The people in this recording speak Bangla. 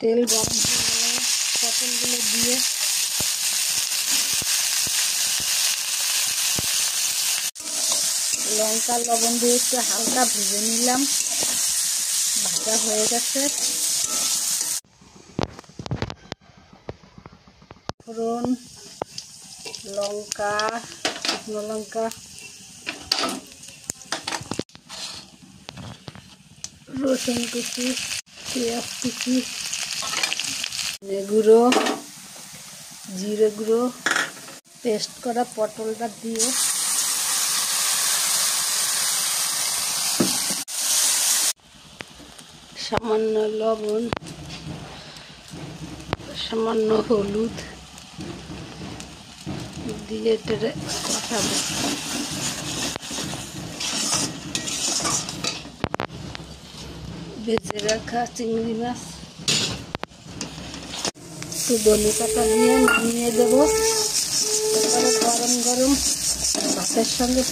তেল গরম হয়ে গেলে পটলগুলো দিয়ে লঙ্কা লবণ দিয়ে একটু হালকা ভেজে নিলাম। ভাজা হয়ে গেছে। ফোড়ন, লঙ্কা, শুকনো লঙ্কা, রসুন কুচি, পেঁয়াজ কুচি, গুঁড়ো, জিরে গুঁড়ো, পেস্ট করা পটলটা দিয়ে সামান্য লবণ, সামান্য হলুদ দিয়ে টেরে কষাবো। ভেজে রাখা চিংড়ি মাছ একটু ধনে পাতা দিয়ে নামিয়ে দেবো। গরম গরম ভাতের সঙ্গে